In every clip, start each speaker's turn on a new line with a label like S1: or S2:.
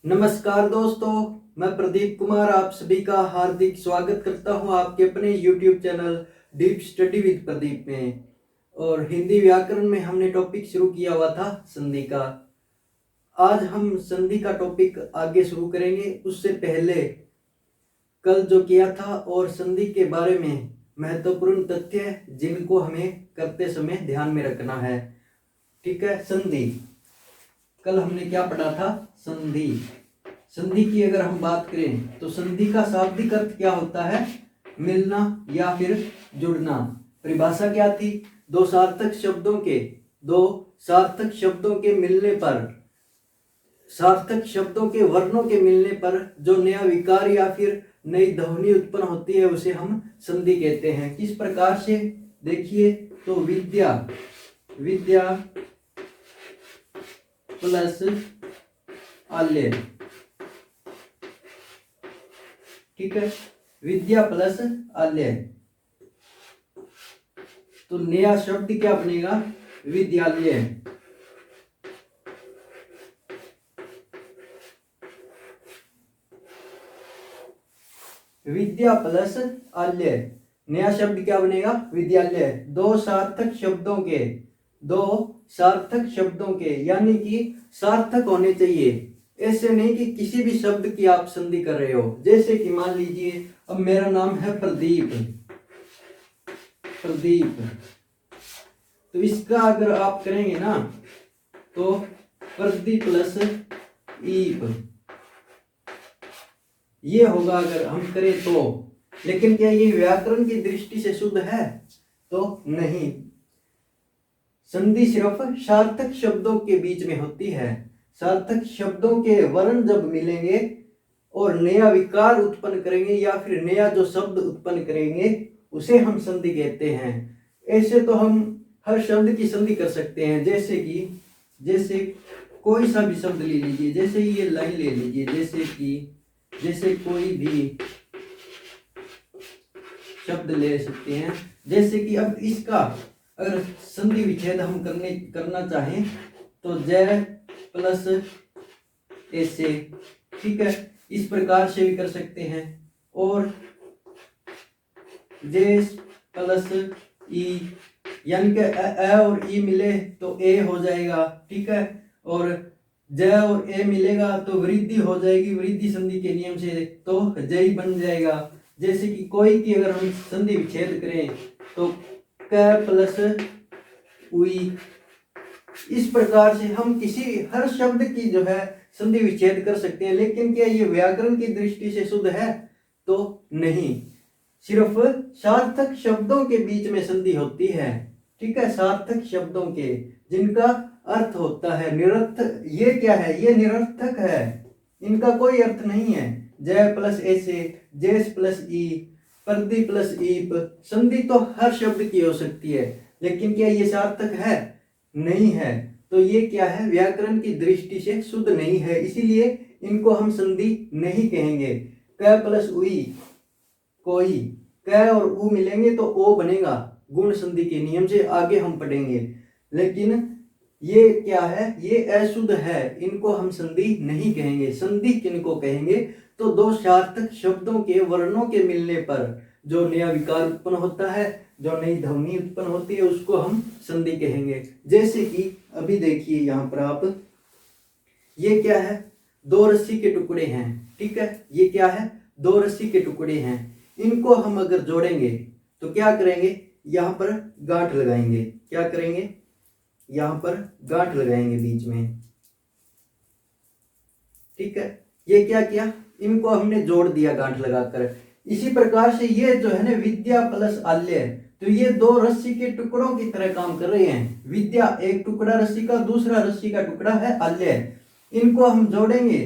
S1: नमस्कार दोस्तों, मैं प्रदीप कुमार आप सभी का हार्दिक स्वागत करता हूं आपके अपने YouTube channel deep study with Pradeep में। और हिंदी व्याकरण में हमने टॉपिक शुरू किया हुआ था संधि का। आज हम संधि का टॉपिक आगे शुरू करेंगे। उससे पहले कल जो किया था और संधि के बारे में महत्वपूर्ण तथ्य जिनको हमें करते समय ध्यान में रखना है। ठीक है, संधि कल हमने क्या पढ़ा था? संधि। संधि की अगर हम बात करें तो संधि का शाब्दिक अर्थ क्या होता है? मिलना या फिर जुड़ना। परिभाषा क्या थी? दो सार्थक शब्दों के मिलने पर, सार्थक शब्दों के वर्णों के मिलने पर जो नया विकार या फिर नई ध्वनि उत्पन्न होती है उसे हम संधि कहते हैं। किस प्रकार से? देखिए तो विद्या प्लस आल्य। ठीक है, विद्या प्लस आल्य तो नया शब्द क्या बनेगा? विद्यालय। विद्या प्लस आल्य नया शब्द क्या बनेगा? विद्यालय। दो सार्थक शब्दों के यानी कि सार्थक होने चाहिए। ऐसे नहीं कि किसी भी शब्द की आप संधि कर रहे हो। जैसे कि मान लीजिए अब मेरा नाम है प्रदीप, तो इसका अगर आप करेंगे ना तो प्रदीप प्लस ईप ये होगा अगर हम करें तो। लेकिन क्या ये व्याकरण की दृष्टि से शुद्ध है? तो नहीं। संधि सिर्फ सार्थक शब्दों के बीच में होती है। सार्थक शब्दों के वर्ण जब मिलेंगे और नया विकार उत्पन्न करेंगे या फिर नया जो शब्द उत्पन्न करेंगे उसे हम संधि कहते हैं। ऐसे तो हम हर शब्द की संधि कर सकते हैं। जैसे कोई सा भी शब्द ले लीजिए, जैसे ये लाइन ले लीजिए, जैसे कोई भी शब्द ले सकते हैं। जैसे कि अब इसका अगर संधि विच्छेद हम करना चाहें तो जय प्लस ऐसे। ठीक है, इस प्रकार से भी कर सकते हैं। और जे प्लस ई यानी कि अ और ई मिले तो ए हो जाएगा। ठीक है, और ज और ए मिलेगा तो वृद्धि हो जाएगी। वृद्धि संधि के नियम से तो जय बन जाएगा। जैसे कि कोई की अगर हम संधि विच्छेद करें तो क प्लस उई। इस प्रकार से हम हर शब्द की जो है संधि विच्छेद कर सकते हैं। लेकिन क्या ये व्याकरण की दृष्टि से शुद्ध है? तो नहीं। सिर्फ सार्थक शब्दों के बीच में संधि होती है। ठीक है, सार्थक शब्दों के जिनका अर्थ होता है निरर्थक। ये क्या है? ये निरर्थक है, इनका कोई अर्थ नहीं है। जय प्लस ऐसे, जेस प्लस ई, प्रदीप प्लस ईप। संधि तो हर शब्द की हो सकती है, लेकिन क्या ये सार्थक है? नहीं है। तो ये क्या है? व्याकरण की दृष्टि से शुद्ध नहीं है, इसीलिए इनको हम संधि नहीं कहेंगे। क प्लस उई कोई, क और उ मिलेंगे तो ओ बनेगा गुण संधि के नियम से, आगे हम पढ़ेंगे। लेकिन ये क्या है? ये अशुद्ध है, इनको हम संधि नहीं कहेंगे। संधि किनको कहेंगे? तो दो सार्थक शब्दों के वर्णों के मिलने पर जो नया विकार उत्पन्न होता है, जो नई ध्वनि उत्पन्न होती है, उसको हम संधि कहेंगे। जैसे कि अभी देखिए यहाँ पर आप, ये क्या है? दो रस्सी के टुकड़े हैं। ठीक है, ये क्या है? दो रस्सी के टुकड़े हैं। इनको हम अगर जोड़ेंगे तो क्या करेंगे? यहाँ पर गांठ लगाएंगे। क्या करेंगे? यहाँ पर गांठ लगाएंगे बीच में। ठीक है, ये क्या किया? इनको हमने जोड़ दिया गांठ लगाकर। इसी प्रकार से ये जो है ना विद्या प्लस आल्य, तो ये दो रस्सी के टुकड़ों की तरह काम कर रहे हैं। विद्या एक टुकड़ा रस्सी का, दूसरा रस्सी का टुकड़ा है आल्य। इनको हम जोड़ेंगे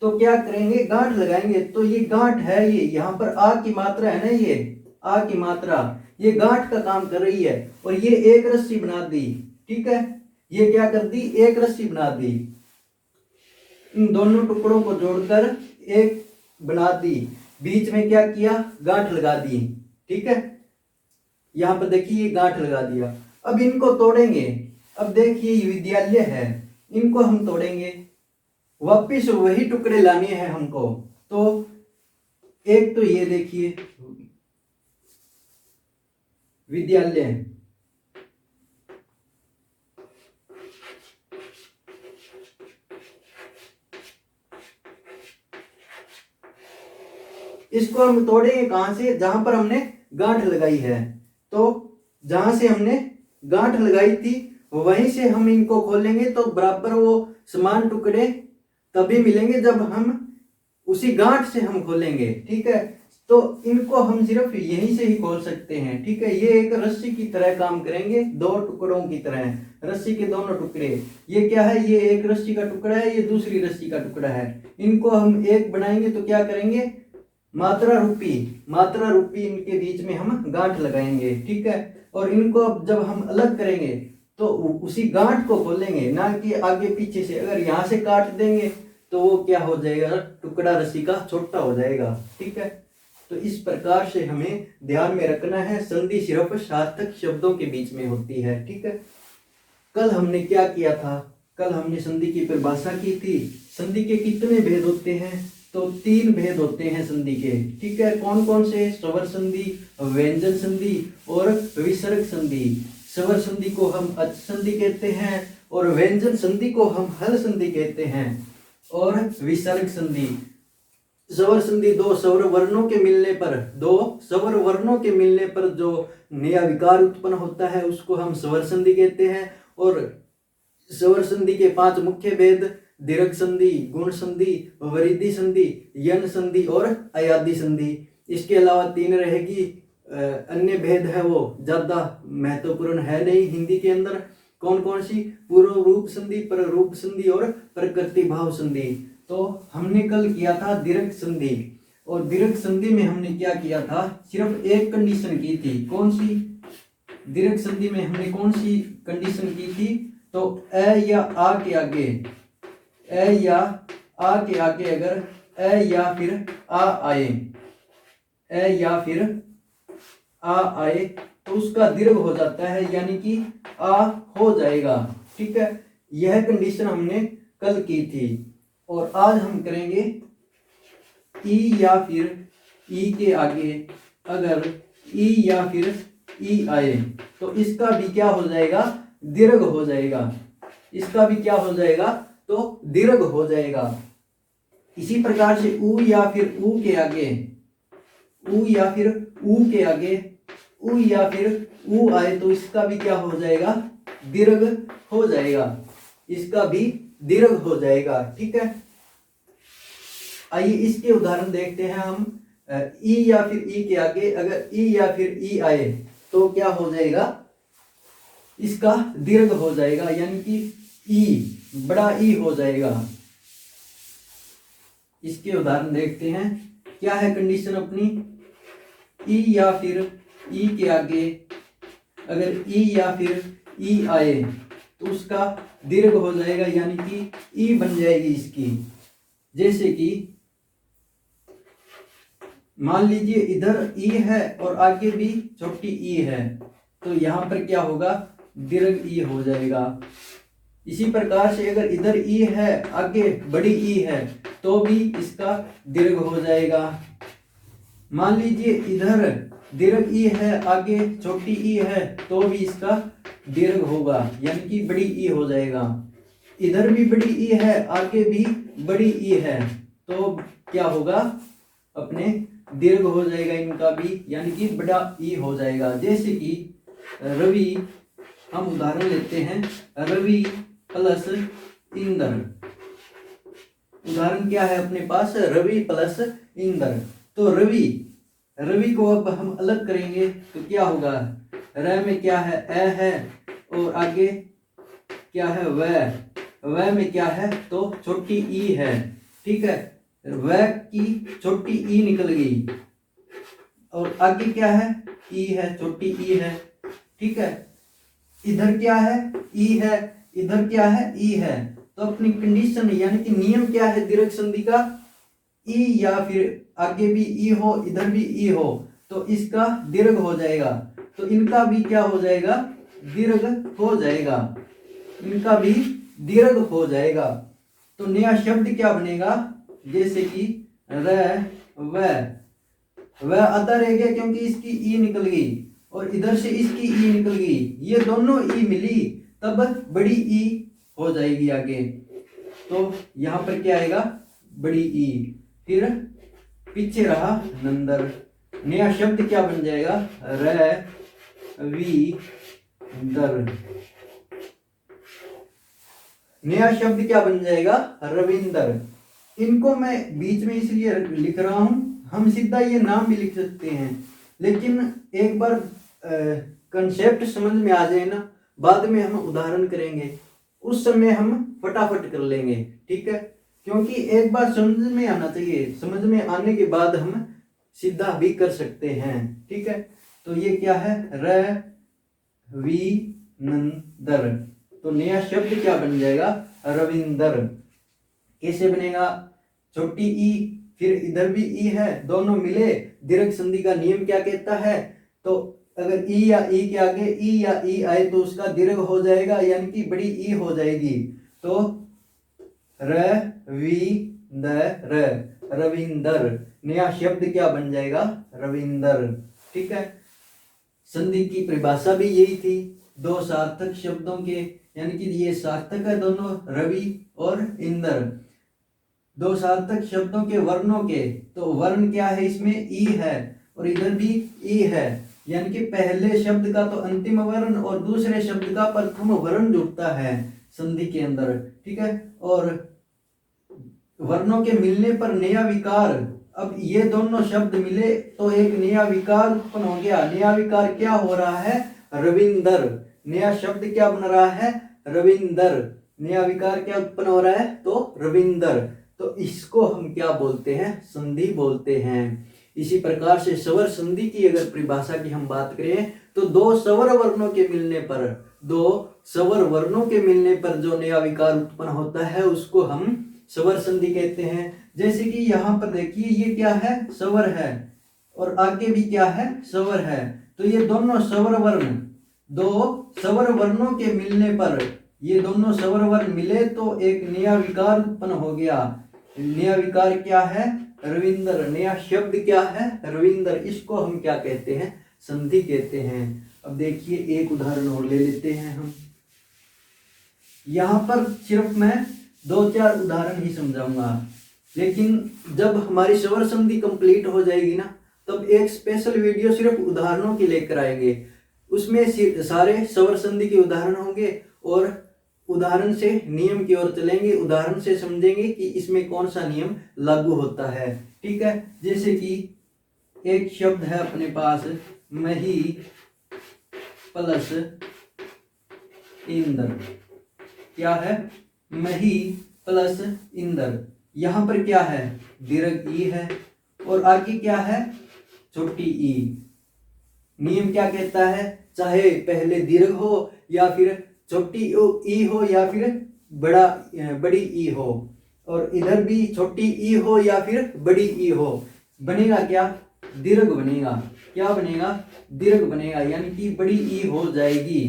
S1: तो क्या करेंगे? गांठ लगाएंगे। तो ये गांठ है, ये यहाँ पर आ की मात्रा है ना, ये आ की मात्रा ये गांठ का काम कर रही है। और ये एक रस्सी बना दी। ठीक है, ये क्या कर दी? एक रस्सी बना दी। इन दोनों टुकड़ों को जोड़कर एक बना दी। बीच में क्या किया? गांठ लगा दी। ठीक है, यहां पर देखिए गांठ लगा दिया। अब इनको तोड़ेंगे। अब देखिए ये विद्यालय है, इनको हम तोड़ेंगे। वापिस वही टुकड़े लाने हैं हमको। तो एक तो ये देखिए विद्यालय, इसको हम तोड़ेंगे कहां से, जहां पर हमने गांठ लगाई है। तो जहां से हमने गांठ लगाई थी वहीं से हम इनको खोलेंगे तो बराबर वो समान टुकड़े तभी मिलेंगे जब हम उसी गांठ से हम खोलेंगे। ठीक है, तो इनको हम सिर्फ यहीं से ही खोल सकते हैं। ठीक है, ये एक रस्सी की तरह काम करेंगे, दो टुकड़ों की तरह, रस्सी के दोनों टुकड़े। ये क्या है, ये एक रस्सी का टुकड़ा है, ये दूसरी रस्सी का टुकड़ा है। इनको हम एक बनाएंगे तो क्या करेंगे, मात्रा रूपी इनके बीच में हम गांठ लगाएंगे। ठीक है, और इनको अब जब हम अलग करेंगे तो उसी गांठ को खोलेंगे, ना कि आगे पीछे से। अगर यहाँ से काट देंगे तो वो क्या हो जाएगा, टुकड़ा रस्सी का छोटा हो जाएगा। ठीक है, तो इस प्रकार से हमें ध्यान में रखना है, संधि सिर्फ सार्थक शब्दों के बीच में होती है। ठीक है, कल हमने क्या किया था, कल हमने संधि की परिभाषा की थी। संधि के कितने भेद होते हैं, तो 3 भेद होते हैं संधि के। ठीक है, कौन कौन से, स्वर संधि, व्यंजन संधि और विसर्ग संधि। स्वर संधि को हम अच संधि कहते हैं और व्यंजन संधि को हम हल संधि कहते हैं। और विसर्ग संधि, स्वर संधि दो स्वर वर्णों के मिलने पर जो नया विकार उत्पन्न होता है उसको हम स्वर संधि कहते हैं। और स्वर संधि के 5 मुख्य भेद, दीर्घ संधि, गुण संधि, वृद्धि संधि, यन संधि और अयादि संधि। इसके अलावा 3 रहेगी अन्य भेद है, वो ज्यादा महत्वपूर्ण है नहीं हिंदी के अंदर। कौन कौन सी, पूर्व रूप संधि, पर रूप संधि और प्रकृति भाव संधि। तो हमने कल किया था दीर्घ संधि, और दीर्घ संधि में हमने क्या किया था, सिर्फ एक कंडीशन की थी। कौन सी, दीर्घ संधि में हमने कौन सी कंडीशन की थी, तो ए या आ के आगे, ए या आ के आगे अगर ए या फिर आ आए, ए या फिर आ आए तो उसका दीर्घ हो जाता है, यानी कि आ हो जाएगा। ठीक है, यह कंडीशन हमने कल की थी। और आज हम करेंगे ई या फिर ई के आगे अगर ई या फिर ई आए तो इसका भी क्या हो जाएगा, दीर्घ हो जाएगा। इसका भी क्या हो जाएगा, तो दीर्घ हो जाएगा। इसी प्रकार से ऊ या फिर ऊ के आगे, ऊ या फिर ऊ के आगे, ऊ या फिर ऊ आए तो इसका भी क्या हो जाएगा, दीर्घ हो जाएगा। इसका भी दीर्घ हो जाएगा। ठीक है, आइए इसके उदाहरण देखते हैं हम। ई या फिर ई के आगे अगर ई या फिर ई आए तो क्या हो जाएगा, इसका दीर्घ हो जाएगा, यानी कि ई, बड़ा ई हो जाएगा। इसके उदाहरण देखते हैं। क्या है कंडीशन अपनी, ई या फिर ई के आगे अगर ई या फिर ई आए तो उसका दीर्घ हो जाएगा, यानी कि ई बन जाएगी इसकी। जैसे कि मान लीजिए इधर ई है और आगे भी छोटी ई है तो यहां पर क्या होगा, दीर्घ ई हो जाएगा। इसी प्रकार से अगर इधर ई है आगे बड़ी ई है तो भी इसका दीर्घ हो जाएगा। मान लीजिए इधर दीर्घ ई है आगे छोटी ई है तो भी इसका दीर्घ होगा, यानी कि बड़ी ई हो जाएगा। इधर भी बड़ी ई है आगे भी बड़ी ई है तो क्या होगा, अपने दीर्घ हो जाएगा इनका भी, यानी कि बड़ा ई हो जाएगा। जैसे कि रवि, हम उदाहरण लेते हैं, रवि प्लस इंद्र। उदाहरण क्या है अपने पास, रवि प्लस इंद्र। तो रवि को अब हम अलग करेंगे तो क्या होगा, र में क्या है, ए है और आगे क्या है, वह में क्या है, तो छोटी ई है। ठीक है, वह की छोटी ई निकल गई और आगे क्या है, ई है, छोटी ई है। ठीक है, इधर क्या है, ई है, इधर क्या है, ई है। तो अपनी कंडीशन यानी कि नियम क्या है दीर्घ संधि का, ई या फिर आगे भी ई हो इधर भी ई हो तो इसका दीर्घ हो जाएगा। तो इनका भी क्या हो जाएगा, दीर्घ हो जाएगा, इनका भी दीर्घ हो जाएगा। तो नया शब्द क्या बनेगा, जैसे कि र व आता रह गया क्योंकि इसकी ई निकल गई और इधर से इसकी ई निकल गई, ये दोनों ई मिली तब बड़ी ई हो जाएगी आगे। तो यहाँ पर क्या आएगा, बड़ी ई। फिर पीछे रहा नंदर, नया शब्द क्या बन जाएगा, रविंदर। नया शब्द क्या बन जाएगा, रविंदर। इनको मैं बीच में इसलिए लिख रहा हूं, हम सीधा ये नाम भी लिख सकते हैं, लेकिन एक बार कंसेप्ट समझ में आ जाए ना, बाद में हम उदाहरण करेंगे, उस समय हम फटाफट कर लेंगे, ठीक है। क्योंकि एक बार समझ में आना चाहिए, समझ में आने के बाद हम सीधा भी कर सकते हैं, ठीक है। तो ये क्या है, रविंदर। तो नया शब्द क्या बन जाएगा, रविंदर। कैसे बनेगा, छोटी ई फिर इधर भी ई है, दोनों मिले, दीर्घ संधि का नियम क्या कहता है, तो अगर ई या ई के आगे ई या ई आए तो उसका दीर्घ हो जाएगा, यानी कि बड़ी ई हो जाएगी। तो रविंदर, रविंदर। नया शब्द क्या बन जाएगा, रविंदर, ठीक है। संधि की परिभाषा भी यही थी, दो सार्थक शब्दों के, यानी कि ये सार्थक है दोनों, रवि और इंदर, दो सार्थक शब्दों के वर्णों के। तो वर्ण क्या है, इसमें ई है और इधर भी ई है, यानी कि पहले शब्द का तो अंतिम वर्ण और दूसरे शब्द का प्रथम वर्ण जुड़ता है संधि के अंदर, ठीक है। और वर्णों के मिलने पर नया विकार, अब ये दोनों शब्द मिले तो एक नया विकार उत्पन्न हो गया। नया विकार क्या हो रहा है, रविंदर। नया शब्द क्या बन रहा है, रविंदर। नया विकार क्या उत्पन्न हो रहा है, तो रविंदर। तो इसको हम क्या बोलते हैं, संधि बोलते हैं। इसी प्रकार से स्वर संधि की अगर परिभाषा की हम बात करें तो दो स्वर वर्णों के मिलने पर, दो स्वर वर्णों के मिलने पर जो नया विकार उत्पन्न होता है उसको हम स्वर संधि कहते हैं। जैसे कि यहाँ पर देखिए, ये क्या है, स्वर है और आगे भी क्या है, स्वर है। तो ये दोनों स्वर वर्ण, दो स्वर वर्णों के मिलने पर, ये दोनों स्वर वर्ण मिले तो एक नया विकार उत्पन्न हो गया। नया विकार क्या है, रविंदर। नया शब्द क्या है, रविंदर। इसको हम क्या कहते हैं, संधि कहते हैं। अब देखिए एक उदाहरण और ले लेते हैं हम। यहाँ पर सिर्फ मैं दो चार उदाहरण ही समझाऊंगा, लेकिन जब हमारी स्वर संधि कंप्लीट हो जाएगी ना, तब एक स्पेशल वीडियो सिर्फ उदाहरणों की लेकर आएंगे। उसमें सारे स्वर संधि के उदाहरण होंगे और उदाहरण से नियम की ओर चलेंगे, उदाहरण से समझेंगे कि इसमें कौन सा नियम लागू होता है, ठीक है। जैसे कि एक शब्द है अपने पास, मही प्लस इंदर। क्या है, मही प्लस इंदर। यहां पर क्या है, दीर्घ ई है और आगे क्या है, छोटी ई। नियम क्या कहता है, चाहे पहले दीर्घ हो या फिर छोटी ई हो या फिर बड़ी ई हो, और इधर भी छोटी ई हो या फिर बड़ी ई हो, बनेगा क्या, दीर्घ बनेगा। क्या बनेगा, दीर्घ बनेगा, यानी कि बड़ी ई हो जाएगी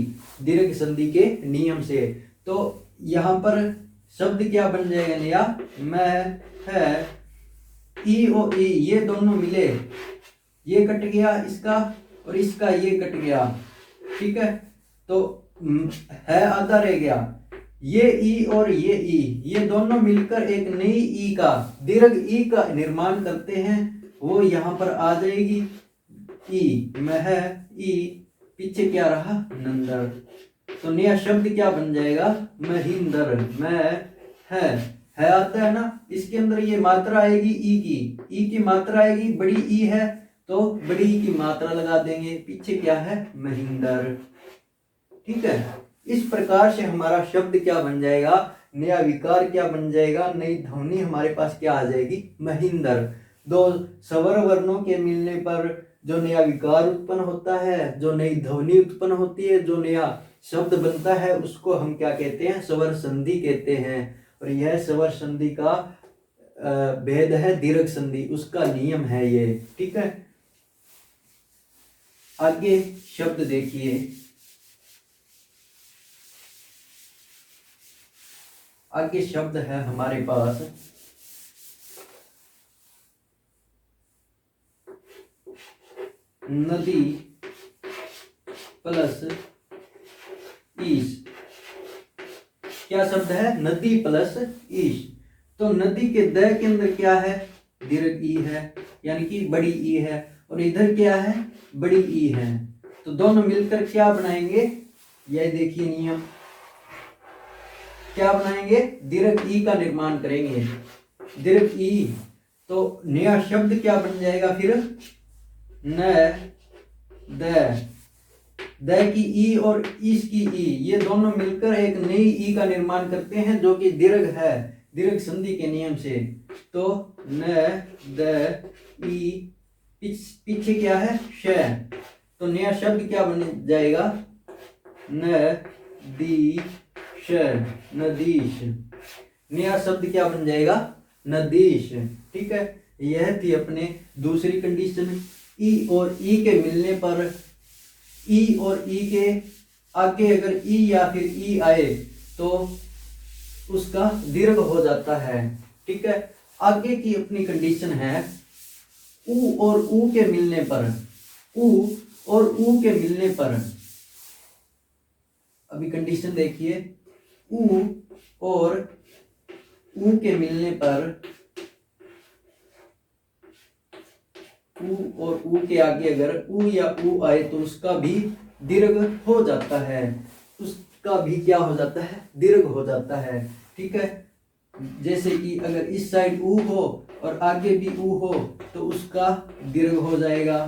S1: दीर्घ संधि के नियम से। तो यहाँ पर शब्द क्या बन जाएगा नया, मैं है, ई और ई ये दोनों मिले, ये कट गया इसका और इसका ये कट गया, ठीक है। तो है आधा रह गया, ये ई और ये दोनों मिलकर एक नई ई का, दीर्घ ई का निर्माण करते हैं, वो यहाँ पर आ जाएगी ई, मह ई, पीछे क्या रहा, नंदर। तो नया शब्द क्या बन जाएगा, महिंदर। मैं है आता है ना, इसके अंदर ये मात्रा आएगी ई की मात्रा आएगी, बड़ी ई है तो बड़ी ई की मात्रा लगा देंगे, पीछे क्या है, महिंदर, ठीक है। इस प्रकार से हमारा शब्द क्या बन जाएगा, नया विकार क्या बन जाएगा, नई ध्वनि हमारे पास क्या आ जाएगी, महिंदर। दो स्वर वर्णों के मिलने पर जो नया विकार उत्पन्न होता है, जो नई ध्वनि उत्पन्न होती है, जो नया शब्द बनता है, उसको हम क्या कहते हैं, स्वर संधि कहते हैं। और यह स्वर संधि का भेद है दीर्घ संधि, उसका नियम है ये, ठीक है। आगे शब्द देखिए, आगे शब्द है हमारे पास नदी प्लस ईश। क्या शब्द है? नदी प्लस ईश। तो नदी के द के अंदर क्या है? दीर्घ ई है, यानी कि बड़ी ई है, और इधर क्या है? बड़ी ई है। तो दोनों मिलकर क्या बनाएंगे? यह देखिए नियम, क्या बनाएंगे? दीर्घ ई का निर्माण करेंगे। दीर्घ ई, तो नया शब्द क्या बन जाएगा फिर? न द की ई और इस की ई, ये दोनों मिलकर एक नई ई का निर्माण करते हैं जो कि दीर्घ है, दीर्घ संधि के नियम से। तो न द ई, पीछे क्या है? श। तो नया शब्द क्या बन जाएगा? न दी श, नदीश। नया शब्द क्या बन जाएगा? नदीश। ठीक है, यह थी अपने दूसरी कंडीशन। ई और ई के मिलने पर, ई और ई के आगे अगर ई या फिर ई आए तो उसका दीर्घ हो जाता है। ठीक है, आगे की अपनी कंडीशन है ऊ और ऊ के मिलने पर, ऊ और ऊ के मिलने पर, अभी कंडीशन देखिए, ऊ और ऊ के मिलने पर, ऊ और ऊ के आगे अगर ऊ या ऊ आए तो उसका भी दीर्घ हो जाता है, उसका भी क्या हो जाता है? दीर्घ हो जाता है। ठीक है, जैसे कि अगर इस साइड ऊ हो और आगे भी ऊ हो तो उसका दीर्घ हो जाएगा।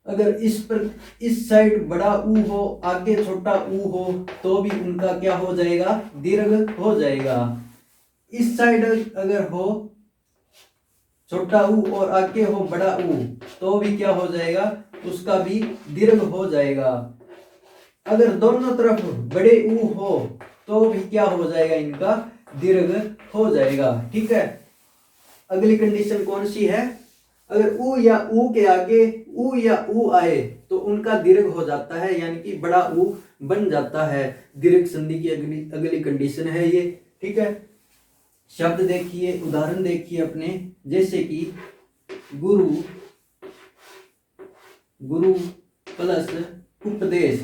S1: अगर इस साइड बड़ा ऊ हो, आगे छोटा ऊ हो, तो भी उनका क्या हो जाएगा? दीर्घ हो जाएगा। इस साइड अगर हो छोटा ऊ और आगे हो बड़ा ऊ, तो भी क्या हो जाएगा? उसका भी दीर्घ हो जाएगा। अगर दोनों तरफ बड़े ऊ हो तो भी क्या हो जाएगा? इनका दीर्घ हो जाएगा। ठीक है, अगली कंडीशन कौन सी है? अगर ऊ या ऊ के आगे ऊ या ऊ आए तो उनका दीर्घ हो जाता है, यानी कि बड़ा ऊ बन जाता है। दीर्घ संधि की अगली कंडीशन है ये। ठीक है, शब्द देखिए, उदाहरण देखिए अपने, जैसे कि गुरु, गुरु प्लस उपदेश,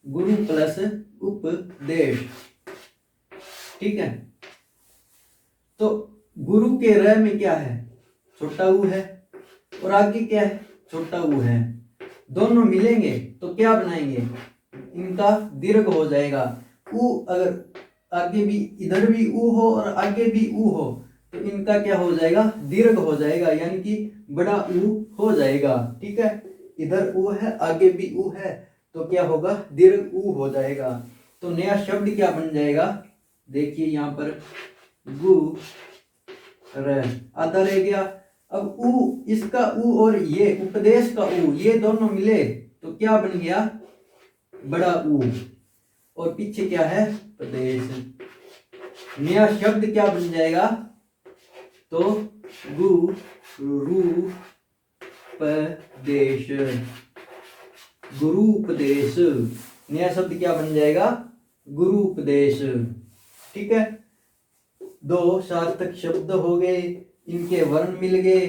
S1: गुरु प्लस उपदेश। ठीक है, तो गुरु के र में क्या है? छोटा ऊ है, और आगे क्या है? छोटा ऊ है। दोनों मिलेंगे तो क्या बनाएंगे? इनका दीर्घ हो जाएगा। ऊ अगर आगे भी, इधर भी ऊ हो और आगे भी ऊ हो तो इनका क्या हो जाएगा? दीर्घ हो जाएगा, यानी कि बड़ा ऊ हो जाएगा। ठीक है, इधर ऊ है, आगे भी ऊ है, तो क्या होगा? दीर्घ ऊ हो जाएगा। तो नया शब्द क्या बन जाएगा? देखिए यहाँ पर गु र, आधा रह गया। अब ऊ, इसका ऊ और ये उपदेश का ऊ, ये दोनों मिले तो क्या बन गया? बड़ा ऊ, और पीछे क्या है? प्रदेश। नया शब्द क्या बन जाएगा? तो गु रू पदेश, गुरु उपदेश। नया शब्द क्या बन जाएगा? गुरु उपदेश। ठीक है, दो सार्थक शब्द हो गए, इनके वर्ण मिल गए,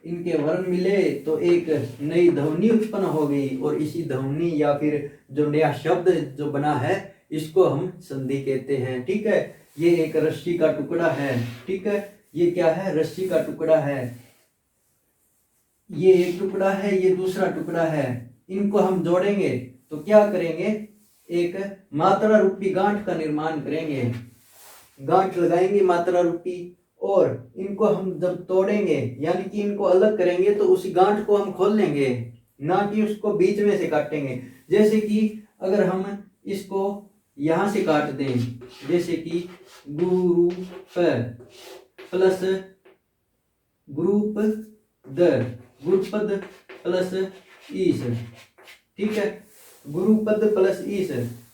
S1: इनके वर्ण मिले तो एक नई ध्वनि उत्पन्न हो गई, और इसी ध्वनि या फिर जो नया शब्द जो बना है इसको हम संधि कहते हैं। ठीक है, ये एक रस्सी का टुकड़ा है। ठीक है, ये क्या है? रस्सी का टुकड़ा है। ये एक टुकड़ा है, ये दूसरा टुकड़ा है, इनको हम जोड़ेंगे तो क्या करेंगे? एक मात्रा रूपी गांठ का निर्माण करेंगे, गांठ लगाएंगे मात्रा रूपी, और इनको हम जब तोड़ेंगे यानी कि इनको अलग करेंगे तो उसी गांठ को हम खोल लेंगे, ना कि उसको बीच में से काटेंगे। जैसे कि अगर हम इसको यहां से काट दें, जैसे कि गुरु प्लस ग्रुप द, गुरुपद प्लस ईस। ठीक है, गुरुपद प्लस ईस,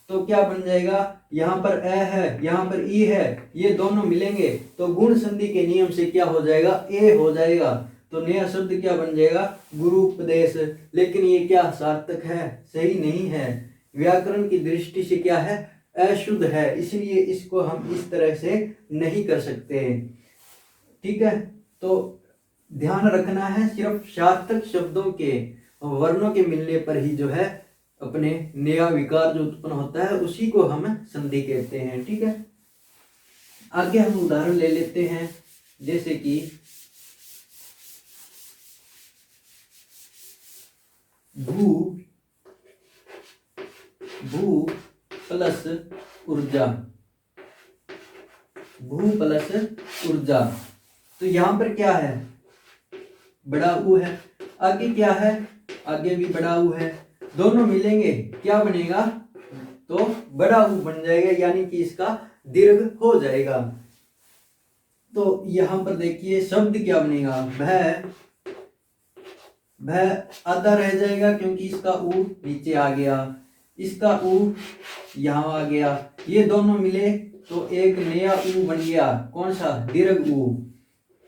S1: तो क्या बन जाएगा? यहाँ पर अ है, यहाँ पर ई है, ये दोनों मिलेंगे तो गुण संधि के नियम से क्या हो जाएगा? ए हो जाएगा। तो नया शब्द क्या बन जाएगा? गुरु उपदेश। लेकिन ये क्या सार्थक है? सही नहीं है। व्याकरण की दृष्टि से क्या है? अशुद्ध है, इसलिए इसको हम इस तरह से नहीं कर सकते। ठीक है, तो ध्यान रखना है सिर्फ सार्थक शब्दों के वर्णों के मिलने पर ही जो है अपने नया विकार जो उत्पन्न होता है उसी को हम संधि कहते हैं। ठीक है, आगे हम उदाहरण ले लेते हैं, जैसे कि भू प्लस ऊर्जा, भू प्लस ऊर्जा। तो यहां पर क्या है, बड़ा ऊ है, आगे क्या है, आगे भी बड़ा ऊ है, दोनों मिलेंगे क्या बनेगा, तो बड़ा ऊ बन जाएगा, यानी कि इसका दीर्घ हो जाएगा। तो यहां पर देखिए शब्द क्या बनेगा, भय आधा रह जाएगा क्योंकि इसका ऊ नीचे आ गया, इसका ऊ यहां आ गया, ये दोनों मिले तो एक नया ऊ बन गया, कौन सा, दीर्घ ऊ।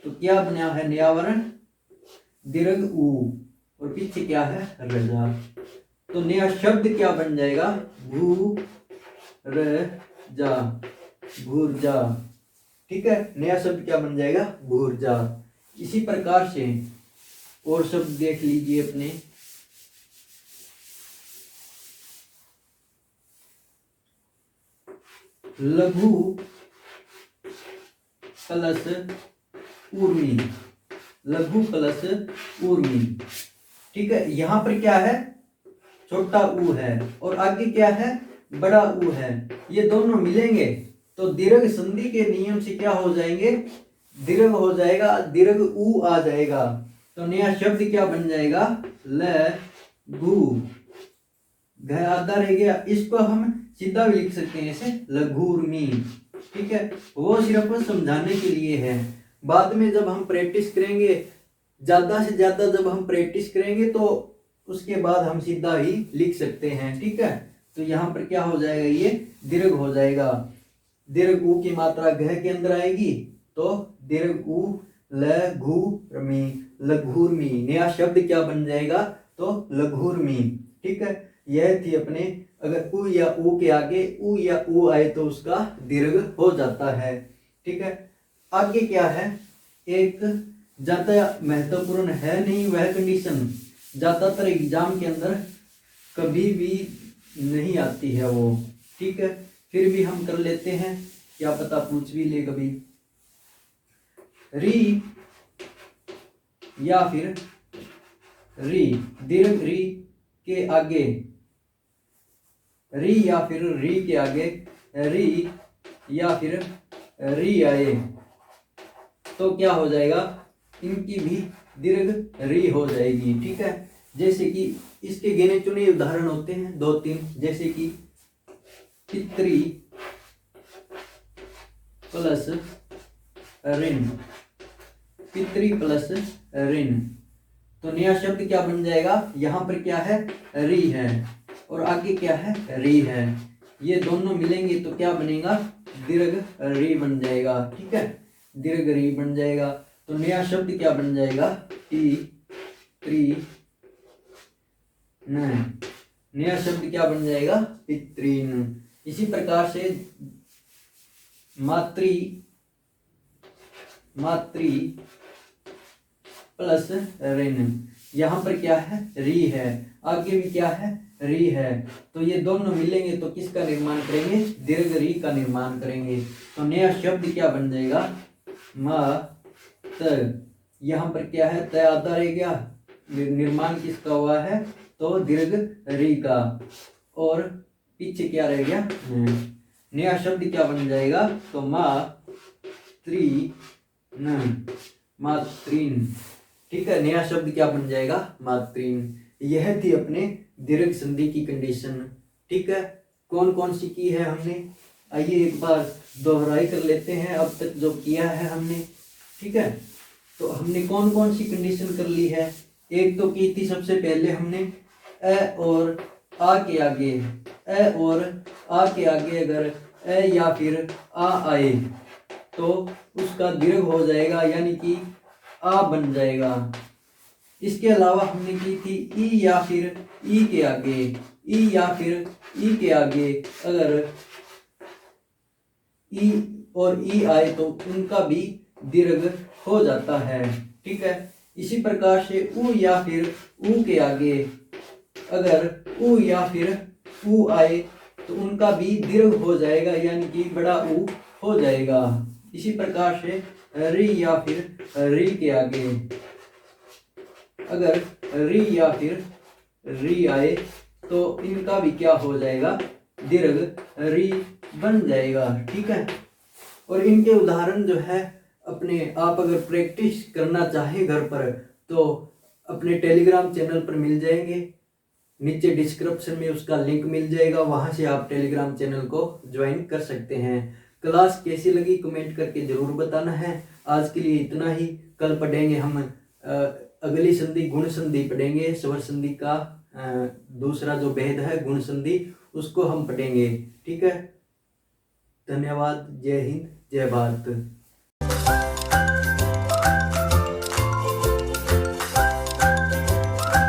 S1: तो क्या बना है नया वर्ण, दीर्घ ऊ, और पीछे क्या है, रजा। तो नया शब्द क्या बन जाएगा, भू रजा, भूर्जा। ठीक है, नया शब्द क्या बन जाएगा, भूर्जा। इसी प्रकार से और शब्द देख लीजिए अपने, लघु प्लस ऊर्मी, लघु प्लस ऊर्मी। ठीक है, यहां पर क्या है, छोटा ऊ है और आगे क्या है, बड़ा ऊ है, ये दोनों मिलेंगे तो दीर्घ संधि के नियम से क्या हो जाएंगे, दीर्घ हो जाएगा, दीर्घ ऊ आ जाएगा। तो नया शब्द क्या बन जाएगा, लघु, घ आधा रह गया, इसको हम सीधा भी लिख सकते हैं ऐसे, लघुर्मी। ठीक है, वो सिर्फ समझाने के लिए है, बाद में जब हम प्रैक्टिस करेंगे, ज्यादा से ज्यादा जब हम प्रैक्टिस करेंगे तो उसके बाद हम सीधा ही लिख सकते हैं। ठीक है, तो यहाँ पर क्या हो जाएगा, ये दीर्घ हो जाएगा, दीर्घ ऊ की मात्रा घ के अंदर आएगी तो दीर्घ ऊ लघुर्मी, लघुर्मी। नया शब्द क्या बन जाएगा, तो लघुर्मी। ठीक है, यह थी अपने, अगर उ या ऊ के आगे उ या ऊ आए तो उसका दीर्घ हो जाता है। ठीक है, आगे क्या है, एक ज्यादा महत्वपूर्ण है नहीं वह कंडीशन, ज्यादातर एग्जाम के अंदर कभी भी नहीं आती है वो। ठीक है, फिर भी हम कर लेते हैं, क्या पता पूछ भी ले कभी। री या फिर री, दीर्घ री के आगे, री या फिर री के आगे री या फिर री आए तो क्या हो जाएगा, इनकी भी दीर्घ री हो जाएगी। ठीक है, जैसे कि इसके गिने चुने उदाहरण होते हैं 2-3, जैसे कि पितरी प्लस ऋण, पितरी प्लस ऋण। तो नया शब्द क्या बन जाएगा, यहां पर क्या है, री है और आगे क्या है, री है, ये दोनों मिलेंगे तो क्या बनेगा, दीर्घ री बन जाएगा। ठीक है, दीर्घ री बन जाएगा। तो नया शब्द क्या बन जाएगा, पितृ न, नया शब्द क्या बन जाएगा, पितृन। इसी प्रकार से मातृ प्लस ऋण, यहाँ पर क्या है, री है, आगे भी क्या है, री है, तो ये दोनों मिलेंगे तो किसका निर्माण करेंगे, दीर्घ री का निर्माण करेंगे। तो नया शब्द क्या बन जाएगा, मात, यहाँ पर क्या है, त आधा रह गया, निर्माण किसका हुआ है, तो दीर्घ री का, और पीछे क्या रह गया, नया शब्द क्या बन जाएगा, तो मातृन। ठीक है, नया शब्द क्या बन जाएगा, मातृन। यह थी अपने दीर्घ संधि की कंडीशन। ठीक है, कौन कौन सी की है हमने, आइए एक बार दोहराई कर लेते हैं अब तक जो किया है हमने। ठीक है, तो हमने कौन कौन सी कंडीशन कर ली है, एक तो की थी सबसे पहले हमने अ और आ के आगे, अ और आ के आगे अगर अ या फिर आ आए तो उसका दीर्घ हो जाएगा, यानी कि आ बन जाएगा। इसके अलावा हमने की थी ई या फिर ई के आगे, ई या फिर ई के आगे अगर ई और ई आए तो उनका भी दीर्घ हो जाता है। ठीक है, इसी प्रकार से उ या फिर उ के आगे अगर उ या फिर उ आए तो उनका भी दीर्घ हो जाएगा, यानी कि बड़ा उ हो जाएगा। इसी प्रकार से री या फिर री के आगे अगर री या फिर री आए तो इनका भी क्या हो जाएगा, दीर्घ री बन जाएगा। ठीक है, और इनके उदाहरण जो है अपने आप अगर प्रैक्टिस करना चाहे घर पर तो अपने टेलीग्राम चैनल पर मिल जाएंगे, नीचे डिस्क्रिप्शन में उसका लिंक मिल जाएगा, वहां से आप टेलीग्राम चैनल को ज्वाइन कर सकते हैं। क्लास कैसी लगी कमेंट करके जरूर बताना है। आज के लिए इतना ही, कल पढ़ेंगे हम अगली संधि गुण संधि पढ़ेंगे, स्वर संधि का दूसरा जो भेद है गुण संधि उसको हम पढ़ेंगे। ठीक है, धन्यवाद, जय हिंद, जय भारत।